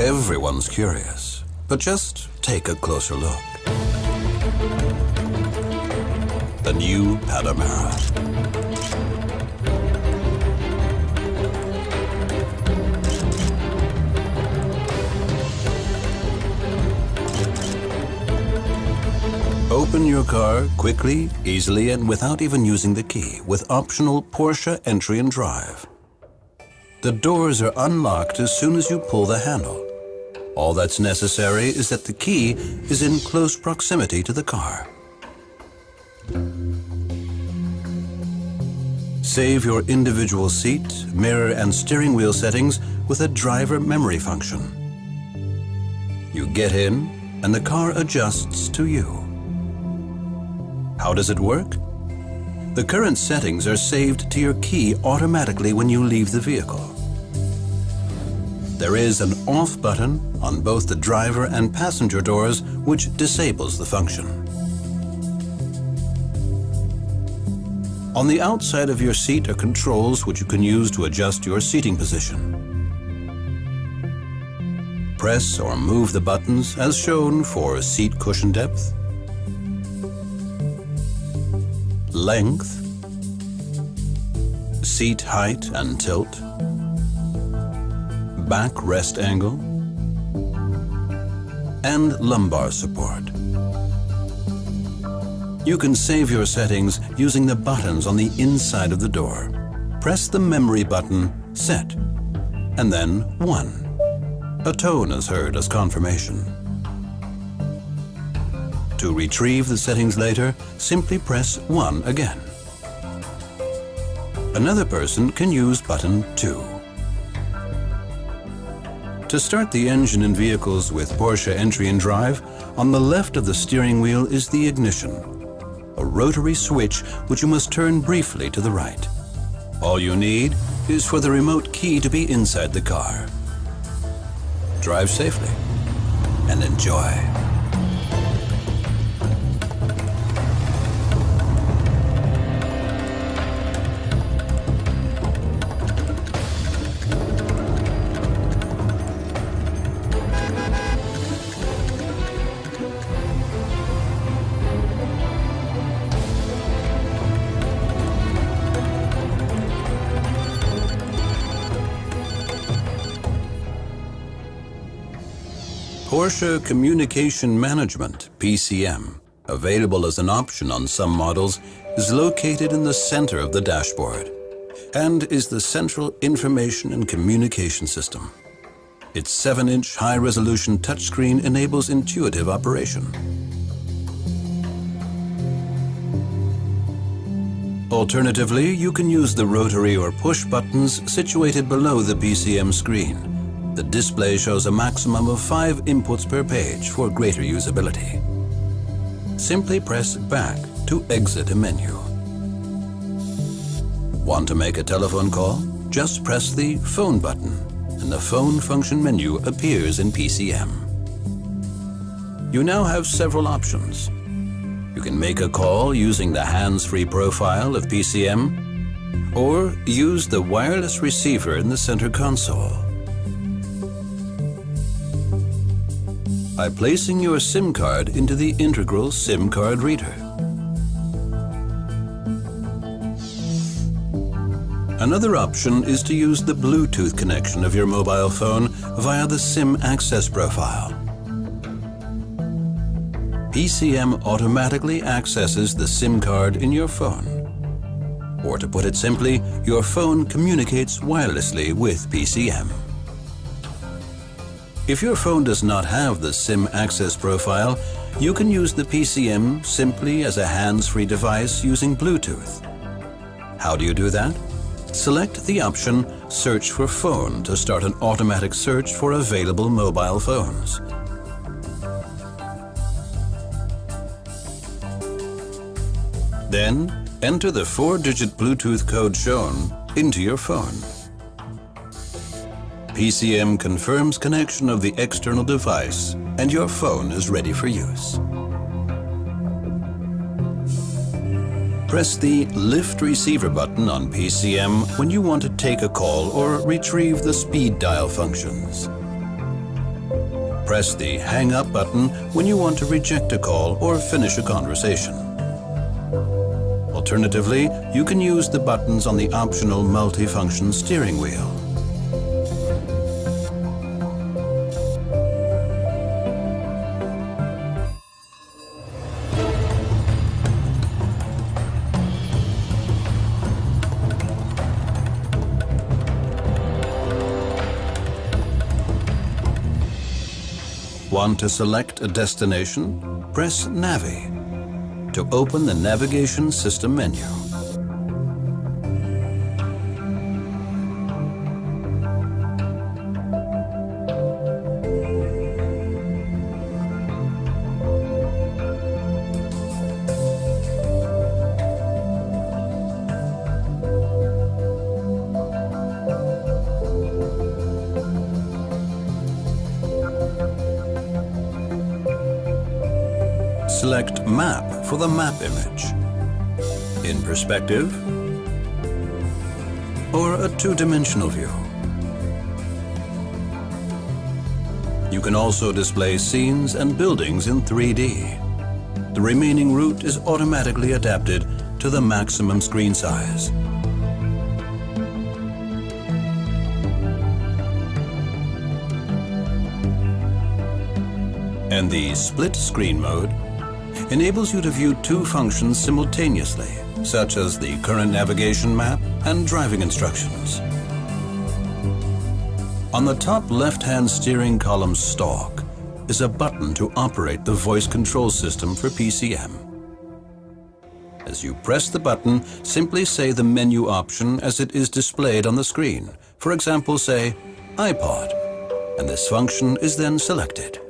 Everyone's curious, but just take a closer look. The new Panamera. Open your car quickly, easily, and without even using the key with optional Porsche entry and drive. The doors are unlocked as soon as you pull the handle. All that's necessary is that the key is in close proximity to the car. Save your individual seat, mirror, and steering wheel settings with a driver memory function. You get in, and the car adjusts to you. How does it work? The current settings are saved to your key automatically when you leave the vehicle. There is an off button on both the driver and passenger doors which disables the function. On the outside of your seat are controls which you can use to adjust your seating position. Press or move the buttons as shown for seat cushion depth, length, seat height and tilt, back rest angle, and lumbar support. You can save your settings using the buttons on the inside of the door. Press the memory button, Set, and then 1. A tone is heard as confirmation. To retrieve the settings later, simply press 1 again. Another person can use button 2. To start the engine in vehicles with Porsche entry and drive, on the left of the steering wheel is the ignition, a rotary switch which you must turn briefly to the right. All you need is for the remote key to be inside the car. Drive safely and enjoy. Porsche Communication Management, PCM, available as an option on some models, is located in the center of the dashboard and is the central information and communication system. Its 7-inch high-resolution touchscreen enables intuitive operation. Alternatively, you can use the rotary or push buttons situated below the PCM screen. The display shows a maximum of 5 inputs per page for greater usability. Simply press back to exit a menu. Want to make a telephone call? Just press the phone button and the phone function menu appears in PCM. You now have several options. You can make a call using the hands-free profile of PCM or use the wireless receiver in the center console. By placing your SIM card into the integral SIM card reader. Another option is to use the Bluetooth connection of your mobile phone via the SIM access profile. PCM automatically accesses the SIM card in your phone. Or to put it simply, your phone communicates wirelessly with PCM. If your phone does not have the SIM access profile, you can use the PCM simply as a hands-free device using Bluetooth. How do you do that? Select the option Search for Phone to start an automatic search for available mobile phones. Then, enter the 4-digit Bluetooth code shown into your phone. PCM confirms connection of the external device and your phone is ready for use. Press the Lift Receiver button on PCM when you want to take a call or retrieve the speed dial functions. press the Hang Up button when you want to reject a call or finish a conversation. Alternatively, you can use the buttons on the optional multifunction steering wheel. Want to select a destination? Press Navi to open the navigation system menu. Select Map for the map image, in perspective, or a two-dimensional view. You can also display scenes and buildings in 3D. The remaining route is automatically adapted to the maximum screen size. And the split screen mode enables you to view two functions simultaneously, such as the current navigation map and driving instructions. On the top left-hand steering column stalk is a button to operate the voice control system for PCM. As you press the button, simply say the menu option as it is displayed on the screen. For example, say iPod, and this function is then selected.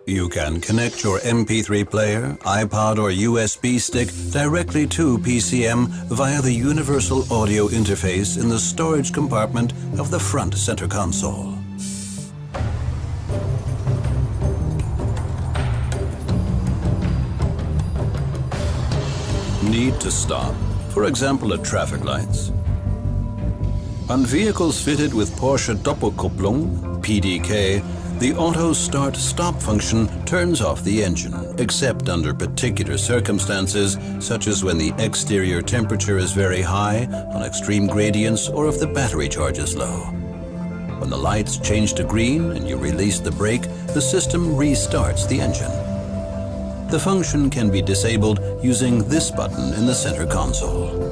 You can connect your MP3 player, iPod or USB stick directly to PCM via the universal audio interface in the storage compartment of the front center console. Need to stop, for example at traffic lights? On vehicles fitted with Porsche Doppelkupplung, PDK, the auto start stop function turns off the engine, except under particular circumstances, such as when the exterior temperature is very high, on extreme gradients, or if the battery charge is low. When the lights change to green and you release the brake, the system restarts the engine. The function can be disabled using this button in the center console.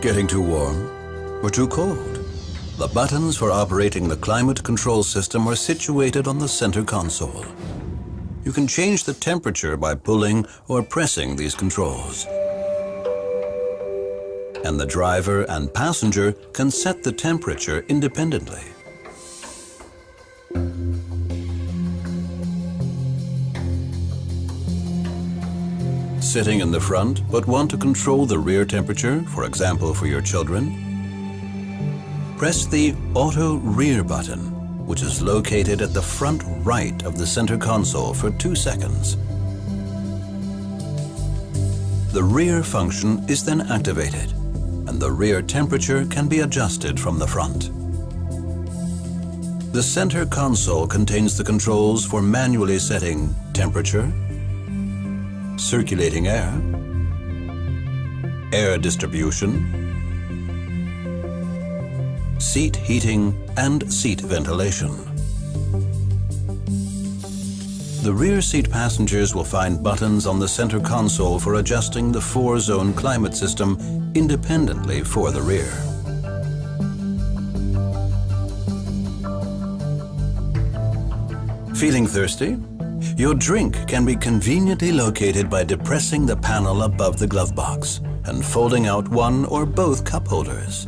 Getting too warm or too cold? The buttons for operating the climate control system are situated on the center console. You can change the temperature by pulling or pressing these controls. And the driver and passenger can set the temperature independently. Sitting in the front but want to control the rear temperature, for example for your children? Press the Auto Rear button, which is located at the front right of the center console for 2 seconds. The rear function is then activated, and the rear temperature can be adjusted from the front. The center console contains the controls for manually setting temperature, circulating air, air distribution, seat heating, and seat ventilation. The rear seat passengers will find buttons on the center console for adjusting the 4-zone climate system independently for the rear. Feeling thirsty? Your drink can be conveniently located by depressing the panel above the glove box. and folding out one or both cup holders.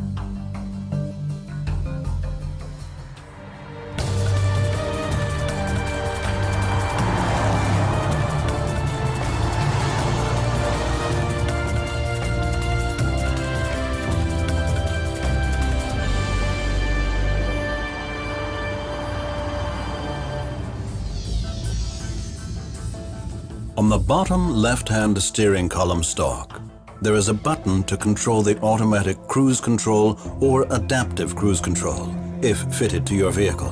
On the bottom left-hand steering column stalk, there is a button to control the automatic cruise control or adaptive cruise control, if fitted to your vehicle.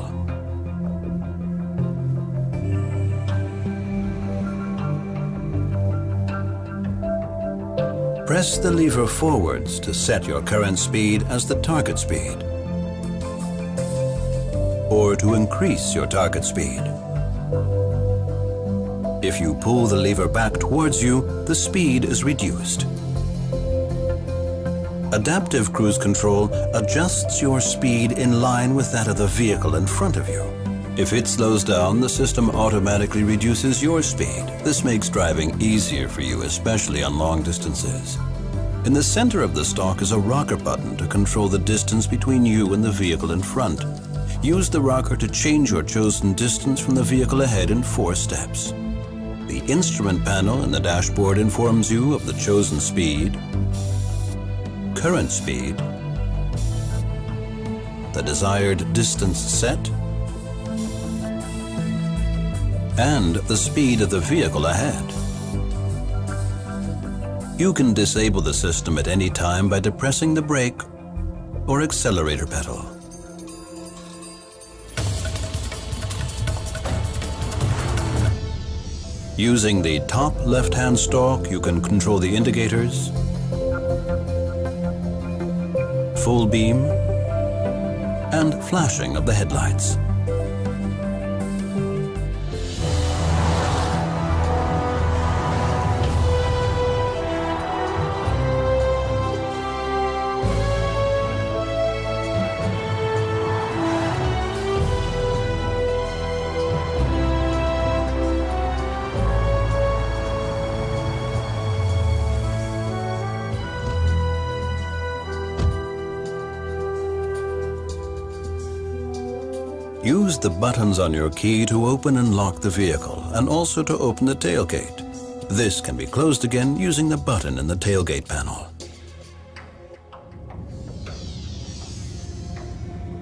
Press the lever forwards to set your current speed as the target speed, or to increase your target speed. If you pull the lever back towards you, the speed is reduced. Adaptive cruise control adjusts your speed in line with that of the vehicle in front of you. If it slows down, the system automatically reduces your speed. This makes driving easier for you, especially on long distances. In the center of the stalk is a rocker button to control the distance between you and the vehicle in front. Use the rocker to change your chosen distance from the vehicle ahead in 4 steps. The instrument panel in the dashboard informs you of the chosen speed, current speed, the desired distance set, and the speed of the vehicle ahead. You can disable the system at any time by depressing the brake or accelerator pedal. Using the top left-hand stalk, you can control the indicators, full beam, and flashing of the headlights. Use the buttons on your key to open and lock the vehicle, and also to open the tailgate. This can be closed again using the button in the tailgate panel.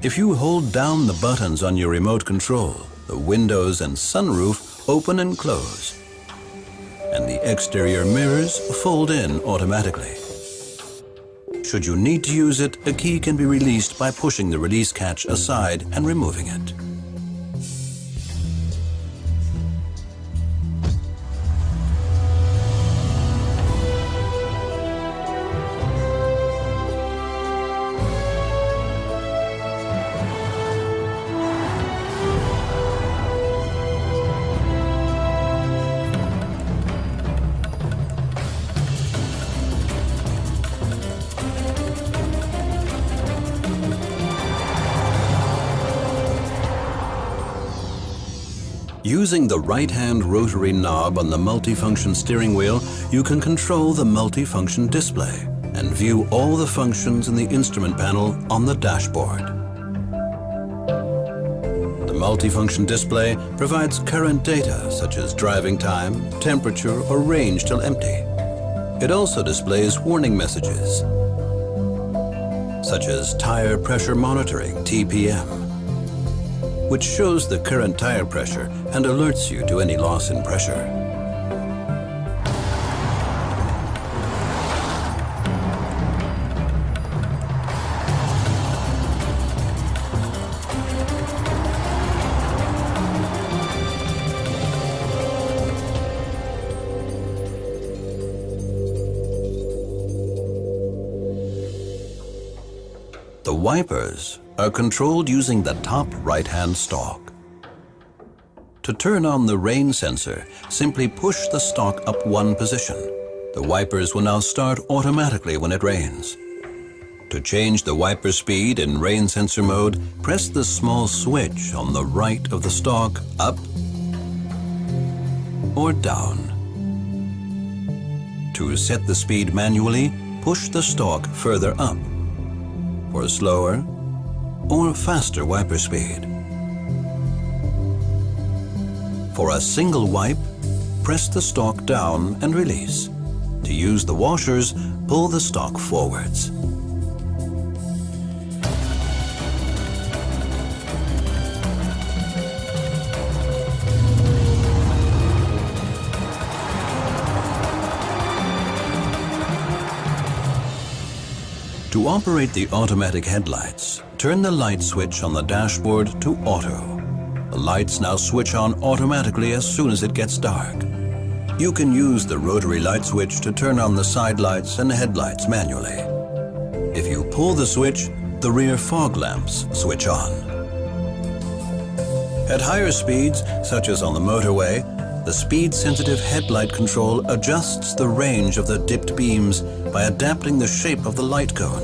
If you hold down the buttons on your remote control, the windows and sunroof open and close, and the exterior mirrors fold in automatically. Should you need to use it, a key can be released by pushing the release catch aside and removing it. Using the right-hand rotary knob on the multifunction steering wheel, you can control the multifunction display and view all the functions in the instrument panel on the dashboard. The multifunction display provides current data such as driving time, temperature, or range till empty. It also displays warning messages such as tire pressure monitoring, TPM, which shows the current tire pressure and alerts you to any loss in pressure. The wipers are controlled using the top right-hand stalk. To turn on the rain sensor, simply push the stalk up one position. The wipers will now start automatically when it rains. To change the wiper speed in rain sensor mode, press the small switch on the right of the stalk up or down. To set the speed manually, push the stalk further up for a slower or faster wiper speed. For a single wipe, press the stalk down and release. To use the washers, pull the stalk forwards. To operate the automatic headlights, turn the light switch on the dashboard to auto. The lights now switch on automatically as soon as it gets dark. You can use the rotary light switch to turn on the side lights and headlights manually. If you pull the switch, the rear fog lamps switch on. At higher speeds, such as on the motorway, the speed-sensitive headlight control adjusts the range of the dipped beams by adapting the shape of the light cone,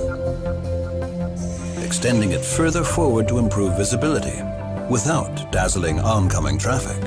extending it further forward to improve visibility without dazzling oncoming traffic.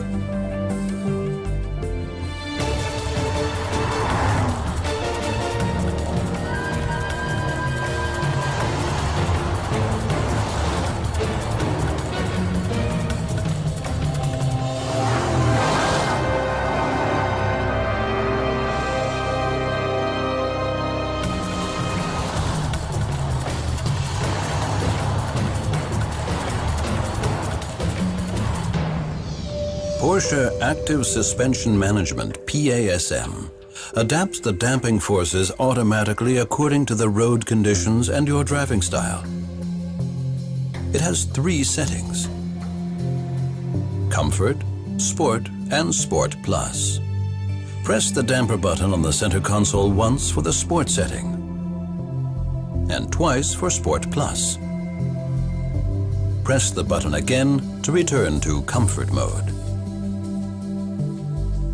Porsche Active Suspension Management, PASM, adapts the damping forces automatically according to the road conditions and your driving style. It has 3 settings: Comfort, Sport, and Sport Plus. Press the damper button on the center console once for the Sport setting and twice for Sport Plus. Press the button again to return to Comfort mode.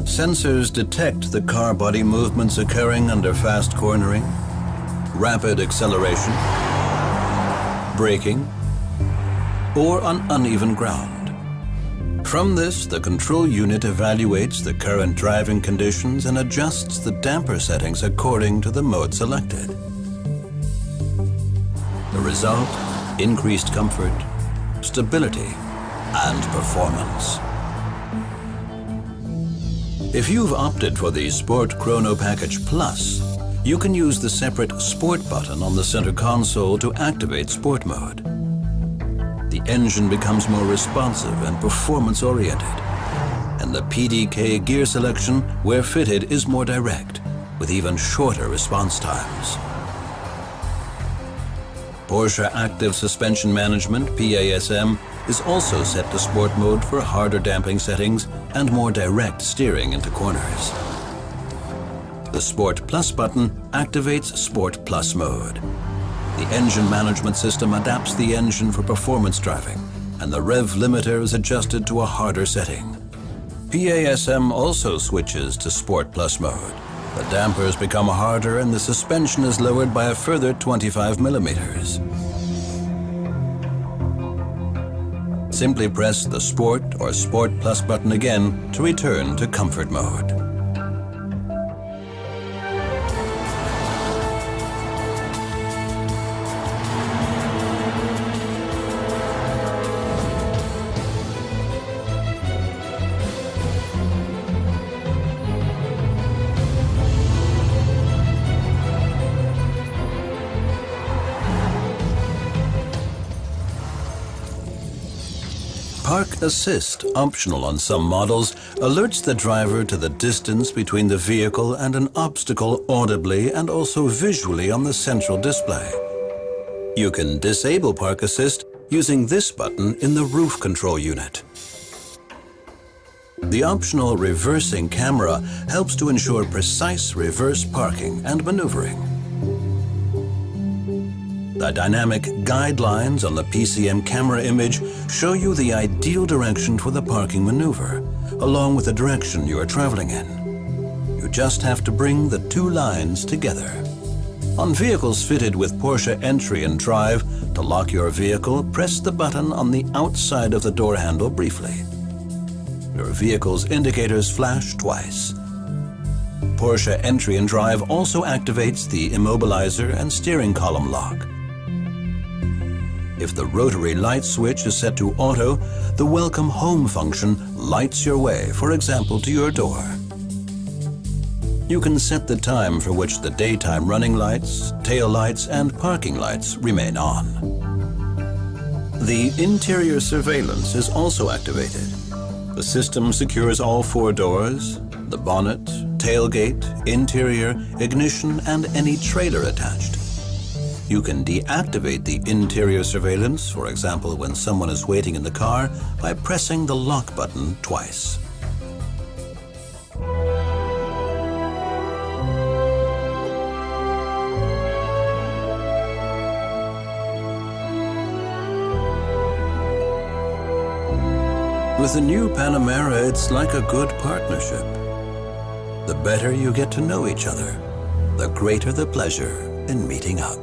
Sensors detect the car body movements occurring under fast cornering, rapid acceleration, braking, or on uneven ground. From this, the control unit evaluates the current driving conditions and adjusts the damper settings according to the mode selected. The result: increased comfort, stability, and performance. If you've opted for the Sport Chrono Package Plus, you can use the separate Sport button on the center console to activate Sport mode. The engine becomes more responsive and performance-oriented, and the PDK gear selection, where fitted, is more direct, with even shorter response times. Porsche Active Suspension Management, PASM, is also set to Sport mode for harder damping settings and more direct steering into corners. The Sport Plus button activates Sport Plus mode. The engine management system adapts the engine for performance driving, and the rev limiter is adjusted to a harder setting. PASM also switches to Sport Plus mode. The dampers become harder and the suspension is lowered by a further 25 millimeters. Simply press the Sport or Sport Plus button again to return to Comfort mode. Park Assist, optional on some models, alerts the driver to the distance between the vehicle and an obstacle audibly and also visually on the central display. You can disable Park Assist using this button in the roof control unit. The optional reversing camera helps to ensure precise reverse parking and maneuvering. The dynamic guidelines on the PCM camera image show you the ideal direction for the parking maneuver, along with the direction you are traveling in. You just have to bring the 2 lines together. On vehicles fitted with Porsche Entry and Drive, to lock your vehicle, press the button on the outside of the door handle briefly. Your vehicle's indicators flash twice. Porsche entry and drive also activates the immobilizer and steering column lock. If the rotary light switch is set to auto, the welcome home function lights your way, for example, to your door. You can set the time for which the daytime running lights, tail lights, and parking lights remain on. The interior surveillance is also activated. The system secures all 4 doors, the bonnet, tailgate, interior, ignition, and any trailer attached. You can deactivate the interior surveillance, for example, when someone is waiting in the car, by pressing the lock button twice. With the new Panamera, it's like a good partnership. The better you get to know each other, the greater the pleasure in meeting up.